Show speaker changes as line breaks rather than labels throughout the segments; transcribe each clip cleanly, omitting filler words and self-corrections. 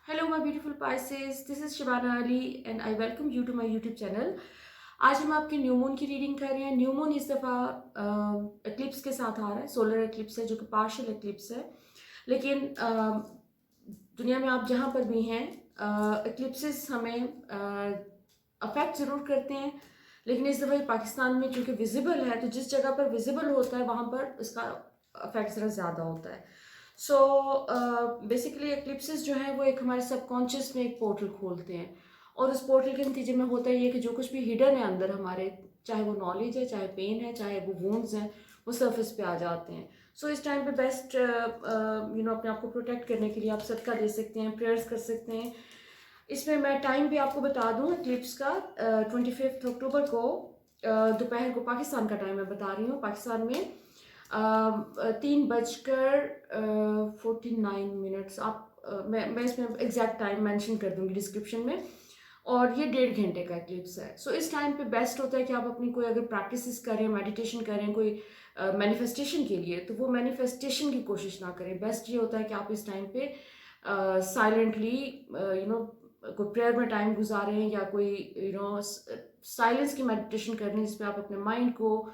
Hello, my beautiful Pisces. This is Shabana Ali, and I welcome you to my YouTube channel. आज हम आपके new moon की reading कर रहे हैं। न्यू मून इस दफ़ा एक्लिप्स के साथ आ रहा है। सोलर एक्लिप्स है जो कि पार्शियल एक्लिप्स है, लेकिन दुनिया में आप जहाँ पर भी हैं एक्लिप्सेस हमें अफेक्ट ज़रूर करते हैं, लेकिन इस दफ़ा पाकिस्तान में चूँकि विजिबल है तो जिस जगह पर विजिबल होता है वहाँ पर इसका अफेक्ट ज़रा ज़्यादा होता है। सो बेसिकली एक्लिप्सेस जो है वो एक हमारे सबकॉन्शियस में एक पोर्टल खोलते हैं, और उस पोर्टल के नतीजे में होता है ये कि जो कुछ भी हिडन है अंदर हमारे, चाहे वो नॉलेज है, चाहे पेन है, चाहे वो वुंड्स हैं, वो सरफेस पे आ जाते हैं। सो इस टाइम पे बेस्ट अपने आप को प्रोटेक्ट करने के लिए आप सदका दे सकते हैं, प्रेयर्स कर सकते हैं। इसमें मैं टाइम भी आपको बता दूं एक्लिप्स का 25 अक्टूबर को दोपहर को पाकिस्तान का टाइम मैं बता रही हूँ। पाकिस्तान में 3:49 आप मैं इसमें एग्जैक्ट टाइम मेंशन कर दूंगी डिस्क्रिप्शन में, और ये 1.5 घंटे का एक्लिप्स है। सो इस टाइम पे बेस्ट होता है कि आप अपनी कोई अगर प्रैक्टिस करें, मेडिटेशन करें, कोई मैनिफेस्टेशन के लिए, तो वो मैनिफेस्टेशन की कोशिश ना करें। बेस्ट ये होता है कि आप इस टाइम पे साइलेंटली कोई प्रेयर में टाइम गुजारें, या कोई साइलेंस की मेडिटेशन करनी जिसमें आप अपने माइंड को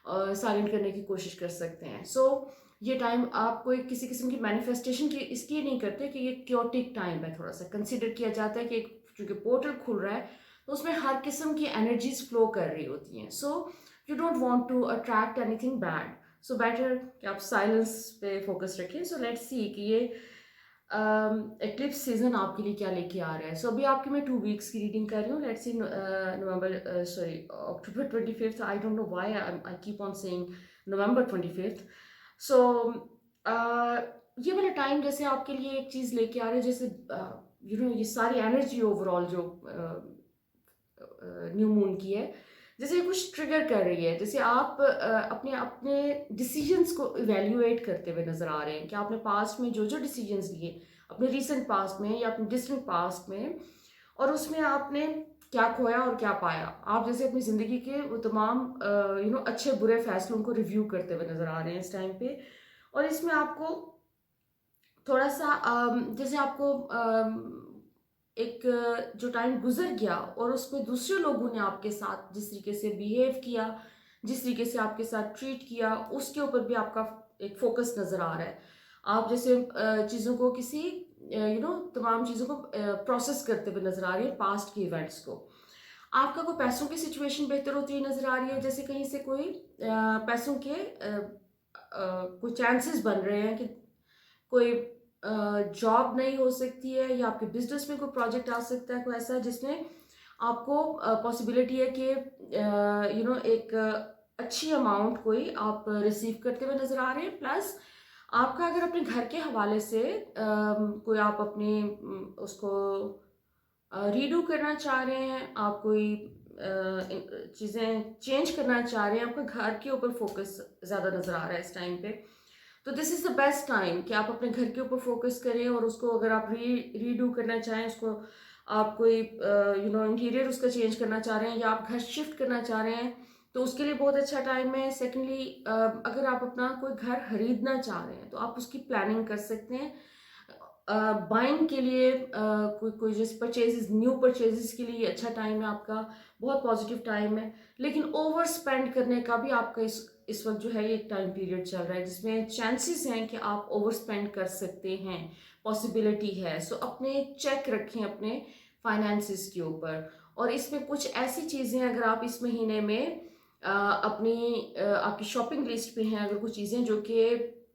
साइलेंट करने की कोशिश कर सकते हैं। सो ये टाइम आप कोई किसी किस्म की मैनिफेस्टेशन की इसलिए नहीं करते कि ये क्योटिक टाइम है, थोड़ा सा कंसिडर किया जाता है कि चूंकि पोर्टल खुल रहा है तो उसमें हर किस्म की एनर्जीज फ्लो कर रही होती हैं। So you don't want to attract anything bad, so better कि आप साइलेंस पे फोकस रखें। सो लेट्स सी कि ये एक्लिप्स सीजन आपके लिए क्या लेके आ रहा है। सो अभी आपकी मैं 2 वीक्स की रीडिंग कर रही हूँ। Let's see November sorry October 25th। I don't know why I keep on saying November 25th। सो ये वाला टाइम जैसे आपके लिए एक चीज़ लेके आ रहा है, जैसे ये सारी एनर्जी ओवरऑल जो न्यू मून की है, जैसे ये कुछ ट्रिगर कर रही है, जैसे आप अपने अपने डिसीजंस को इवेल्युएट करते हुए नजर आ रहे हैं कि आपने पास्ट में जो जो डिसीजंस लिए, अपने रीसेंट पास्ट में या अपने डिस्टेंट पास्ट में, और उसमें आपने क्या खोया और क्या पाया। आप जैसे अपनी जिंदगी के वो तमाम अच्छे बुरे फैसलों को रिव्यू करते हुए नजर आ रहे हैं इस टाइम पे। और इसमें आपको थोड़ा सा जैसे आपको एक जो टाइम गुजर गया और उसमें दूसरे लोगों ने आपके साथ जिस तरीके से बिहेव किया, जिस तरीके से आपके साथ ट्रीट किया, उसके ऊपर भी आपका एक फोकस नजर आ रहा है। आप जैसे चीज़ों को किसी तमाम चीज़ों को प्रोसेस करते हुए नजर आ रही है, पास्ट के इवेंट्स को। आपका कोई पैसों की सिचुएशन बेहतर होती हुई नजर आ रही है, जैसे कहीं से कोई पैसों के कोई चांसेस बन रहे हैं कि कोई जॉब नहीं हो सकती है, या आपके बिजनेस में कोई प्रोजेक्ट आ सकता है कोई ऐसा जिसमें आपको पॉसिबिलिटी है कि एक अच्छी अमाउंट कोई आप रिसीव करते हुए नजर आ रहे हैं। प्लस आपका अगर अपने घर के हवाले से कोई आप अपने उसको रीडू करना चाह रहे हैं, आप कोई चीज़ें चेंज करना चाह रहे हैं, आपका घर के ऊपर फोकस ज़्यादा नज़र आ रहा है इस टाइम पे, तो this is the best time कि आप अपने घर के ऊपर फोकस करें। और उसको अगर आप रीडू करना चाहें, उसको आप कोई इंटीरियर उसका चेंज करना चाह रहे हैं, या आप घर शिफ्ट करना चाह रहे हैं, तो उसके लिए बहुत अच्छा टाइम है। सेकेंडली अगर आप अपना कोई घर खरीदना चाह रहे हैं तो आप उसकी प्लानिंग कर सकते हैं। बाइंग के लिए कोई कोई जैसे परचेजेस, न्यू परचेजेस के लिए अच्छा टाइम है आपका, बहुत पॉजिटिव टाइम है। लेकिन ओवर स्पेंड करने का भी आपका इस वक्त जो है ये एक टाइम पीरियड चल रहा है जिसमें चांसेस हैं कि आप ओवर स्पेंड कर सकते हैं, पॉसिबिलिटी है। सो अपने चेक रखें अपने फाइनेंसिस के ऊपर। और इसमें कुछ ऐसी चीज़ें अगर आप इस महीने में आपकी शॉपिंग लिस्ट पे हैं, अगर कुछ चीज़ें जो कि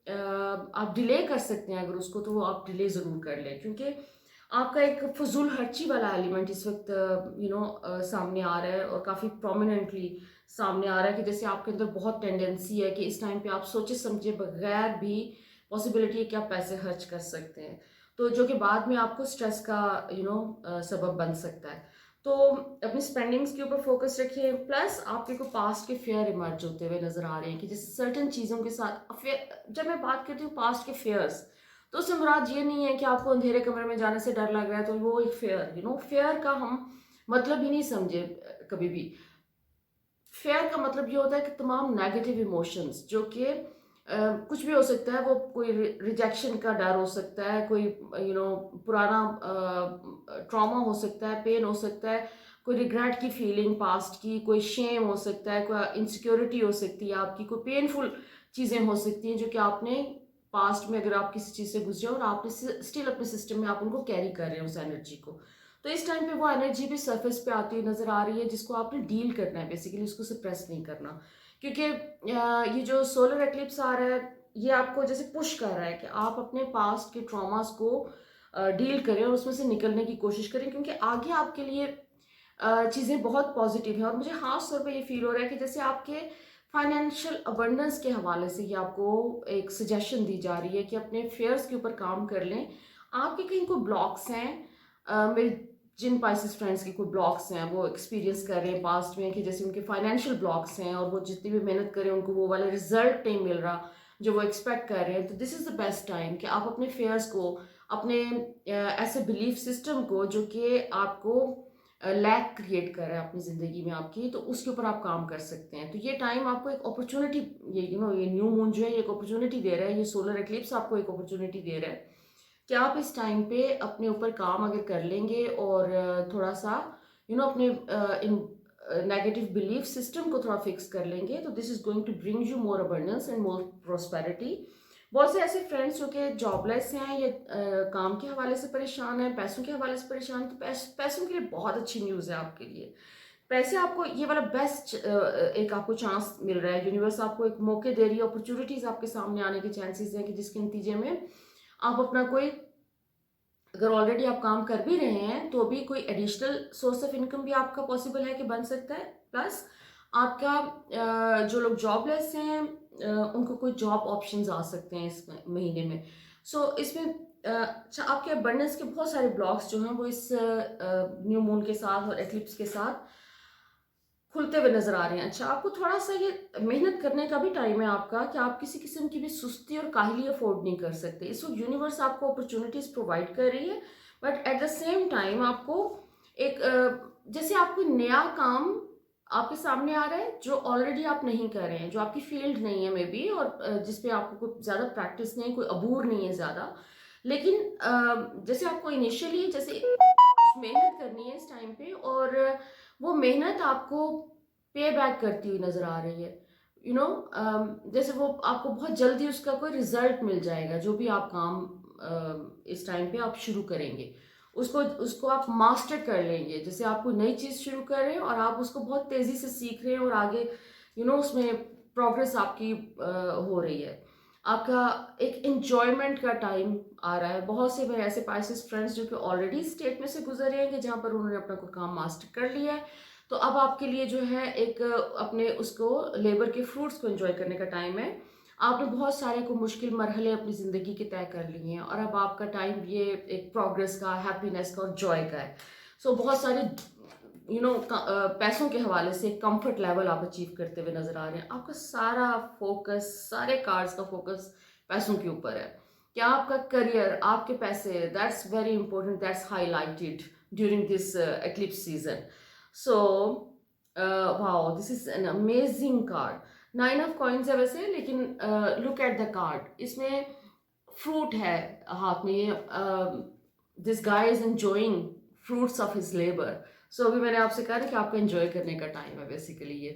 आप डिले कर सकते हैं अगर उसको, तो वो आप डिले ज़रूर कर लें, क्योंकि आपका एक फजूल खर्ची वाला एलिमेंट इस वक्त सामने आ रहा है, और काफ़ी प्रोमिनेंटली सामने आ रहा है कि जैसे आपके अंदर बहुत टेंडेंसी है कि इस टाइम पे आप सोचे समझे बगैर भी पॉसिबिलिटी है कि आप पैसे खर्च कर सकते हैं, तो जो कि बाद में आपको स्ट्रेस का सबब बन सकता है। तो अपनी स्पेंडिंग्स के ऊपर फोकस रखिए। प्लस आपके को पास्ट के फेयर इमर्ज होते हुए नजर आ रहे हैं कि जैसे सर्टन चीज़ों के साथ जब मैं बात करती हूँ पास्ट के फेयर्स, तो उससे मुराद ये नहीं है कि आपको अंधेरे कमरे में जाने से डर लग रहा है तो वो एक फेयर, फेयर का हम मतलब ही नहीं समझे कभी भी। फेयर का मतलब ये होता है कि तमाम नेगेटिव इमोशंस जो कि कुछ भी हो सकता है, वो कोई रिजेक्शन का डर हो सकता है, कोई पुराना ट्रॉमा हो सकता है, पेन हो सकता है, कोई रिग्रेट की फीलिंग पास्ट की, कोई शेम हो सकता है, कोई इनसिक्योरिटी हो सकती है आपकी, कोई पेनफुल चीज़ें हो सकती हैं जो कि आपने पास्ट में, अगर आप किसी चीज़ से गुजरे और आपने स्टिल अपने सिस्टम में आप उनको कैरी कर रहे हैं उस एनर्जी को, तो इस टाइम पे वो एनर्जी भी सरफेस पे आती हुई नजर आ रही है, जिसको आपने डील करना है, बेसिकली उसको सप्रेस नहीं करना। क्योंकि ये जो सोलर एक्लिप्स आ रहा है, ये आपको जैसे पुश कर रहा है कि आप अपने पास्ट के ट्रॉमास को डील करें और उसमें से निकलने की कोशिश करें, क्योंकि आगे आपके लिए चीज़ें बहुत पॉजिटिव हैं। और मुझे खास तौर पे ये फील हो रहा है कि जैसे आपके फाइनेंशियल अबंडेंस के हवाले से ये आपको एक सजेशन दी जा रही है कि अपने फेयर्स के ऊपर काम कर लें। आपके कहीं कोई ब्लॉक्स हैं, मेरे जिन पाइसेस फ्रेंड्स के कोई ब्लॉक्स हैं, वो एक्सपीरियंस कर रहे हैं पास्ट में कि जैसे उनके फाइनेंशियल ब्लॉक्स हैं और वो जितनी भी मेहनत करें उनको वो वाला रिजल्ट नहीं मिल रहा जो वो एक्सपेक्ट कर रहे हैं, तो this is the best time कि आप अपने फेयर्स को, अपने ऐसे बिलीफ सिस्टम को जो कि आपको लैक क्रिएट कर रहा है अपनी ज़िंदगी में आपकी, तो उसके ऊपर आप काम कर सकते हैं। तो ये टाइम आपको एक अपॉर्चुनिटी, ये न्यू मून जो है ये एक अपॉर्चुनिटी दे रहा है, ये सोलर एक्लिप्स आपको एक अपॉर्चुनिटी दे रहा है कि आप इस टाइम पे अपने ऊपर काम अगर कर लेंगे और थोड़ा सा अपने इन नेगेटिव बिलीफ सिस्टम को थोड़ा फिक्स कर लेंगे, तो this is going to bring you more abundance and more prosperity. बहुत से ऐसे फ्रेंड्स जो कि जॉबलेस हैं या काम के हवाले से परेशान हैं, पैसों के हवाले से परेशान हैं, तो पैसों के लिए बहुत अच्छी न्यूज़ है आपके लिए। पैसे आपको ये वाला बेस्ट एक आपको चांस मिल रहा है, यूनिवर्स आपको एक मौके दे रही है, अपॉर्चुनिटीज आपके सामने आने के चांसेस हैं कि जिसके नतीजे में आप अपना कोई, अगर ऑलरेडी आप काम कर भी रहे हैं तो भी कोई एडिशनल सोर्स ऑफ इनकम भी आपका पॉसिबल है कि बन सकता है। प्लस आपका जो लोग जॉबलेस हैं उनको कोई जॉब ऑप्शंस आ सकते हैं इस महीने में। इसमें अच्छा, आपके अबंडेंस के बहुत सारे ब्लॉक्स जो हैं वो इस न्यू मून के साथ और एक्लिप्स के साथ खुलते हुए नजर आ रहे हैं। अच्छा, आपको थोड़ा सा ये मेहनत करने का भी टाइम है आपका कि आप किसी किस्म की भी सुस्ती और काहली अफोर्ड नहीं कर सकते। इस वक्त यूनिवर्स आपको अपॉर्चुनिटीज प्रोवाइड कर रही है, but at the same time आपको एक जैसे आपको नया काम आपके सामने आ रहा है जो ऑलरेडी आप नहीं कर रहे हैं, जो आपकी फील्ड नहीं है मे बी, और जिसपे आपको कोई ज़्यादा प्रैक्टिस नहीं, कोई अबूर नहीं है ज़्यादा, लेकिन जैसे आपको इनिशियली जैसे मेहनत करनी है इस टाइम पे, और वो मेहनत आपको पे बैक करती हुई नजर आ रही है। जैसे वो आपको बहुत जल्दी उसका कोई रिजल्ट मिल जाएगा, जो भी आप काम इस टाइम पे आप शुरू करेंगे उसको उसको आप मास्टर कर लेंगे। जैसे आप कोई नई चीज़ शुरू कर रहे हैं और आप उसको बहुत तेज़ी से सीख रहे हैं और आगे उसमें प्रोग्रेस आपकी हो रही है। आपका एक एंजॉयमेंट का टाइम आ रहा है। बहुत से मेरे ऐसे पाइसेस फ्रेंड्स जो कि ऑलरेडी स्टेट में से गुजर रहे हैं कि जहाँ पर उन्होंने अपना कोई काम मास्टर कर लिया है, तो अब आपके लिए जो है एक अपने उसको लेबर के फ्रूट्स को एंजॉय करने का टाइम है। आपने बहुत सारे को मुश्किल मरहले अपनी ज़िंदगी के तय कर लिए हैं और अब आपका टाइम ये एक प्रोग्रेस का, हैप्पीनेस का और जॉय का है। बहुत सारे पैसों के हवाले से कंफर्ट लेवल आप अचीव करते हुए नजर आ रहे हैं। आपका सारा फोकस, सारे कार्ड्स का फोकस पैसों के ऊपर है कि आपका करियर, आपके पैसे, that's very important, that's highlighted during this eclipse season. So wow, this is an amazing card. 9 of coins है वैसे, लेकिन लुक एट द कार्ड, इसमें फ्रूट है हाथ में। This guy is enjoying fruits of his labour. अभी मैंने आपसे कहा ना कि आपको एंजॉय करने का टाइम है। बेसिकली ये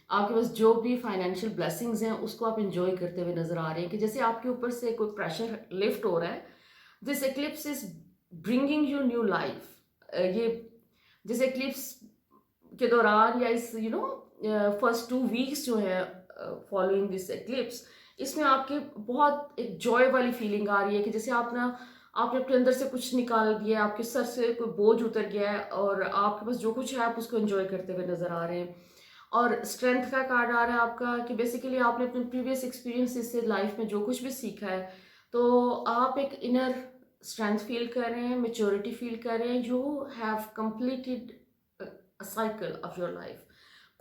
आपके पास जो भी फाइनेंशियल ब्लेसिंग्स हैं उसको आप एंजॉय करते हुए नजर आ रहे हैं कि जैसे आपके ऊपर से कोई प्रेशर लिफ्ट हो रहा है। This eclipse is bringing you new life. ये जिस एक्लिप्स के दौरान या इस फर्स्ट 2 वीक्स जो है फॉलोइंग दिस एक्लिप्स, इसमें आपके बहुत एक जॉय वाली फीलिंग आ रही है कि जैसे आपने अपने अंदर से कुछ निकाल दिया, आपके सर से कोई बोझ उतर गया है और आपके पास जो कुछ है आप उसको एंजॉय करते हुए नजर आ रहे हैं। और स्ट्रेंथ का कार्ड आ रहा है आपका कि बेसिकली आपने अपने प्रीवियस एक्सपीरियंसेस से लाइफ में जो कुछ भी सीखा है, तो आप एक इनर स्ट्रेंथ फील कर रहे हैं, मेच्योरिटी फील कर रहे हैं। You have completed cycle of your life.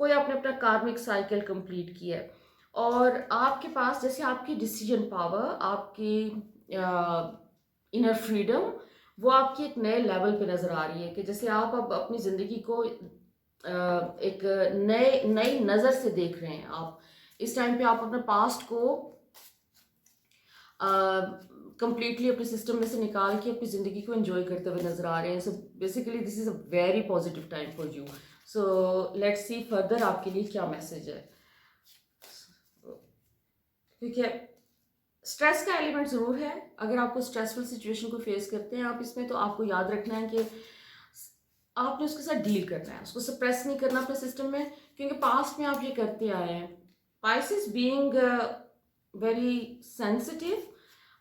कोई आपने अपना कार्मिक साइकिल कंप्लीट किया है और आपके पास जैसे आपकी डिसीजन पावर, आपकी इनर फ्रीडम, वो आपकी एक नए लेवल पे नजर आ रही है कि जैसे आप अब अपनी जिंदगी को एक नई नज़र से देख रहे हैं। आप इस टाइम पे आप अपने पास्ट को कंप्लीटली अपने सिस्टम में से निकाल के अपनी ज़िंदगी को एंजॉय करते हुए नज़र आ रहे हैं. So basically this is a very positive time for you. So let's see further आपके लिए क्या मैसेज है. ठीक है, स्ट्रेस का एलिमेंट ज़रूर है. अगर आपको स्ट्रेसफुल सिचुएशन को फेस करते हैं आप इसमें, तो आपको याद रखना है कि आपने उसके साथ डील करना है, उसको सप्रेस नहीं करना अपने सिस्टम में, क्योंकि पास्ट में आप ये करते आए हैं. Pisces being very sensitive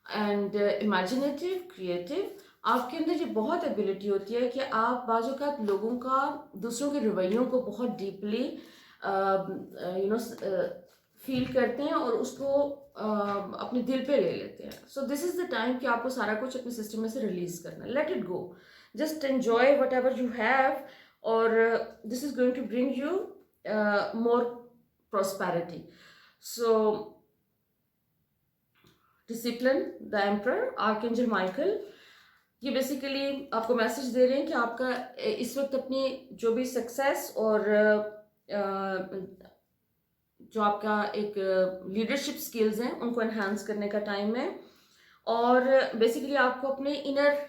and imaginative, creative, आपके अंदर ये बहुत एबिलिटी होती है कि आप बाज़ औक़ात लोगों का, दूसरों के रवैयों को बहुत डीपली फील करते हैं और उसको अपने दिल पे ले लेते हैं. So this is the time कि आपको सारा कुछ अपने सिस्टम में से रिलीज़ करना है. Let it go, just enjoy whatever you have, और this is going to bring you more prosperity. So discipline, the emperor, archangel Michael, ये बेसिकली आपको मैसेज दे रहे हैं कि आपका इस वक्त अपनी जो भी सक्सेस और जो आपका एक लीडरशिप स्किल्स हैं उनको एनहांस करने का टाइम है. और बेसिकली आपको अपने इनर,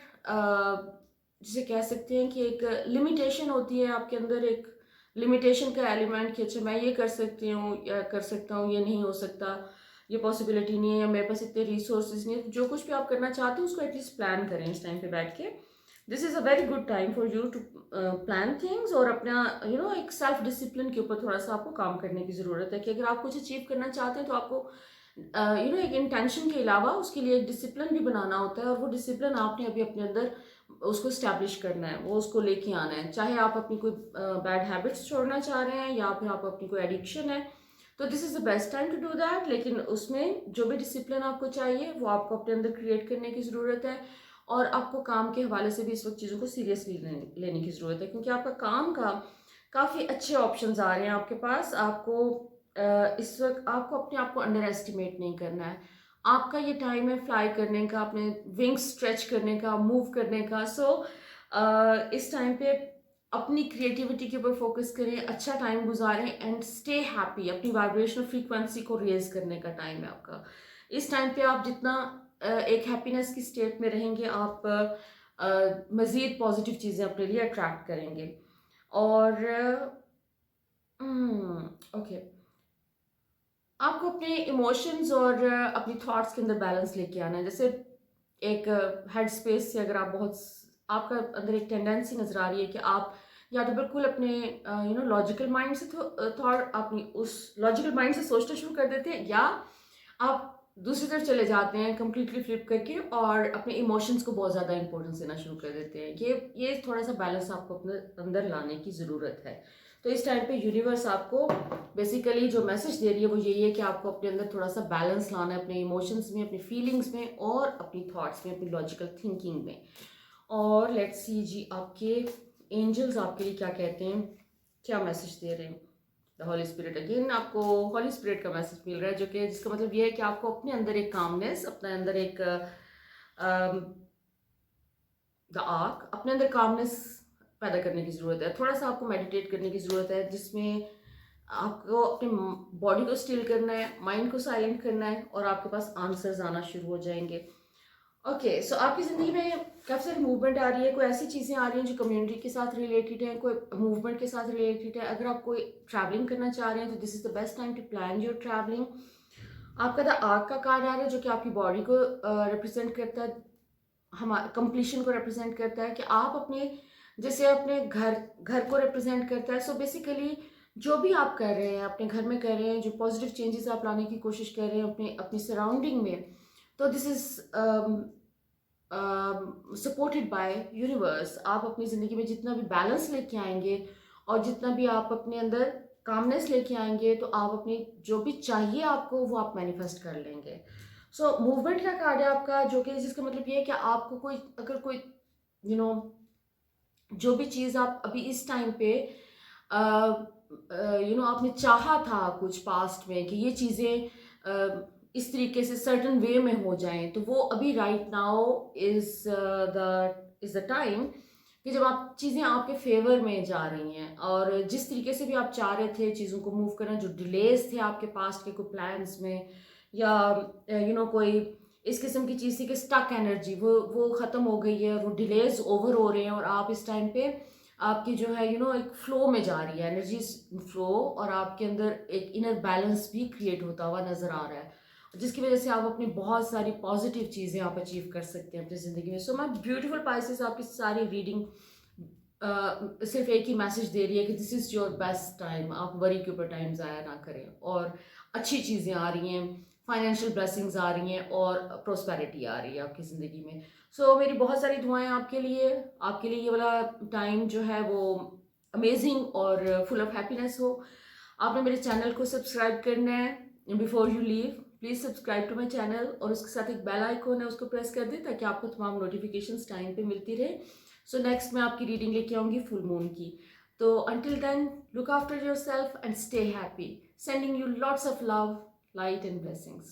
जिसे कह सकते हैं कि एक लिमिटेशन होती है आपके अंदर, एक लिमिटेशन का एलिमेंट कि अच्छा मैं ये कर सकती हूँ या कर सकता हूँ, ये नहीं हो सकता, ये पॉसिबिलिटी नहीं है, या मेरे पास इतने रिसोर्सेज नहीं है. जो कुछ भी आप करना चाहते हो उसको एटलीस्ट प्लान करें इस टाइम पे बैठ के. This is a very good time for you to plan things, और अपना एक सेल्फ डिसिप्लिन के ऊपर थोड़ा सा आपको काम करने की ज़रूरत है. कि अगर आप कुछ अचीव करना चाहते हैं तो आपको एक इंटेंशन के अलावा उसके लिए एक डिसिप्लिन भी बनाना होता है, और वो डिसिप्लिन आपने अभी अपने अंदर उसको इस्टेब्लिश करना है, वो उसको लेके आना है. चाहे आप अपनी कोई बैड हैबिट्स छोड़ना चाह रहे हैं या फिर आप अपनी कोई एडिक्शन है, तो this is the best time to do that. लेकिन उसमें जो भी डिसिप्लिन आपको चाहिए वो आपको अपने अंदर क्रिएट करने की ज़रूरत है, और आपको काम के हवाले से भी इस वक्त चीज़ों को सीरियसली लेने की ज़रूरत है, क्योंकि आपका काम का काफ़ी अच्छे ऑप्शंस आ रहे हैं आपके पास. आपको इस वक्त आपको अपने आप को अंडर एस्टिमेट नहीं करना है. आपका ये टाइम है फ्लाई करने का, अपने विंग्स स्ट्रेच करने का, मूव करने का. सो इस टाइम पे अपनी क्रिएटिविटी के ऊपर फोकस करें, अच्छा टाइम गुजारें, एंड स्टे हैप्पी. अपनी वाइब्रेशनल फ्रीक्वेंसी को रेज करने का टाइम है आपका. इस टाइम पे आप जितना एक हैप्पीनेस की स्टेट में रहेंगे, आप मज़ीद पॉजिटिव चीज़ें अपने लिए अट्रैक्ट करेंगे. और ओके, आपको अपने इमोशंस और अपनी थॉट्स के अंदर बैलेंस लेके आना है. जैसे एक हेड स्पेस से अगर आप बहुत, आपका अंदर एक टेंडेंसी नज़र आ रही है कि आप या तो बिल्कुल अपने लॉजिकल माइंड से थॉट, अपनी उस लॉजिकल माइंड से सोचना शुरू कर देते हैं, या आप दूसरी तरफ चले जाते हैं कम्प्लीटली फ्लिप करके और अपने इमोशंस को बहुत ज़्यादा इंपॉर्टेंस देना शुरू कर देते हैं. ये थोड़ा सा बैलेंस आपको अपने अंदर लाने की ज़रूरत है. तो इस टाइम पे यूनिवर्स आपको बेसिकली जो मैसेज दे रही है वो यही है कि आपको अपने अंदर थोड़ा सा बैलेंस लाना है, अपने इमोशंस में, अपनी फीलिंग्स में, और अपनी थॉट्स में, अपनी लॉजिकल थिंकिंग में. और लेट्स सी जी आपके एंजल्स आपके लिए क्या कहते हैं, क्या मैसेज दे रहे हैं. द होली स्पिरिट, अगेन आपको होली स्पिरिट का मैसेज मिल रहा है, जो कि जिसका मतलब ये है कि आपको अपने अंदर एक कामनेस, अपने अंदर एक द आर्क, अपने अंदर कामनेस पैदा करने की ज़रूरत है. थोड़ा सा आपको मेडिटेट करने की ज़रूरत है, जिसमें आपको अपने बॉडी को स्टिल करना है, माइंड को साइलेंट करना है, और आपके पास आंसर्स आना शुरू हो जाएंगे. ओके, सो आपकी ज़िंदगी में काफ़ी सारी मूवमेंट आ रही है, कोई ऐसी चीज़ें आ रही हैं जो कम्युनिटी के साथ रिलेटेड हैं, कोई मूवमेंट के साथ रिलेटेड है. अगर आप कोई ट्रैवलिंग करना चाह रहे हैं तो this is the best time to plan your travelling. आपका द आर्क का कार्ड आ रहा है, जो कि आपकी बॉडी को रिप्रेजेंट करता है, हमारे कंप्लीशन को रिप्रेजेंट करता है, कि आप अपने, जैसे अपने घर को रिप्रेजेंट करता है. सो बेसिकली जो भी आप कर रहे हैं अपने घर में कर रहे हैं, जो पॉजिटिव चेंजेस आप लाने की कोशिश कर रहे हैं अपने अपनी सराउंडिंग में, तो this is supported by universe. आप अपनी ज़िंदगी में जितना भी बैलेंस लेके आएंगे और जितना भी आप अपने अंदर कामनेस लेके आएंगे, तो आप अपनी जो भी चाहिए आपको वो आप मैनिफेस्ट कर लेंगे. सो मूवमेंट का कार्ड है आपका, जो कि जिसका मतलब ये है कि आपको कोई, अगर कोई जो भी चीज़ आप अभी इस टाइम पे आपने चाहा था कुछ पास्ट में कि ये चीज़ें इस तरीके से सर्टन वे में हो जाएं, तो वो अभी right now is the time कि जब आप चीज़ें आपके फेवर में जा रही हैं, और जिस तरीके से भी आप चाह रहे थे चीज़ों को मूव करना, जो डिलेज थे आपके पास्ट के कोई प्लान्स में, या कोई इस किस्म की चीज़ थी कि स्टक एनर्जी वो ख़त्म हो गई है, वो डिलेज ओवर हो रहे हैं और आप इस टाइम पे आपकी जो है एक फ्लो में जा रही है एनर्जी फ्लो, और आपके अंदर एक इनर बैलेंस भी क्रिएट होता हुआ नज़र आ रहा है, जिसकी वजह से आप अपनी बहुत सारी पॉजिटिव चीज़ें आप अचीव कर सकते हैं अपनी ज़िंदगी में। सो मैं ब्यूटीफुल पाइसेस आपकी सारी रीडिंग सिर्फ एक ही मैसेज दे रही है कि this is your best time, आप वरी के ऊपर टाइम ज़ाया ना करें, और अच्छी चीज़ें आ रही हैं, फाइनेंशियल ब्लेसिंग्स आ रही हैं और प्रोस्पेरिटी आ रही है आपकी ज़िंदगी में। सो मेरी बहुत सारी दुआएं आपके लिए ये वाला टाइम जो है वो अमेजिंग और फुल ऑफ हैप्पीनेस हो। आपने मेरे चैनल को सब्सक्राइब करना है before you leave, please subscribe to my channel, और उसके साथ एक बेल आइकॉन है, उसको प्रेस कर दें ताकि आपको तमाम नोटिफिकेशंस टाइम पे मिलती रहे। सो नेक्स्ट मैं आपकी रीडिंग लेके आऊँगी फुल मून की। तो until then, look after yourself and stay happy, sending you lots of love, light and blessings.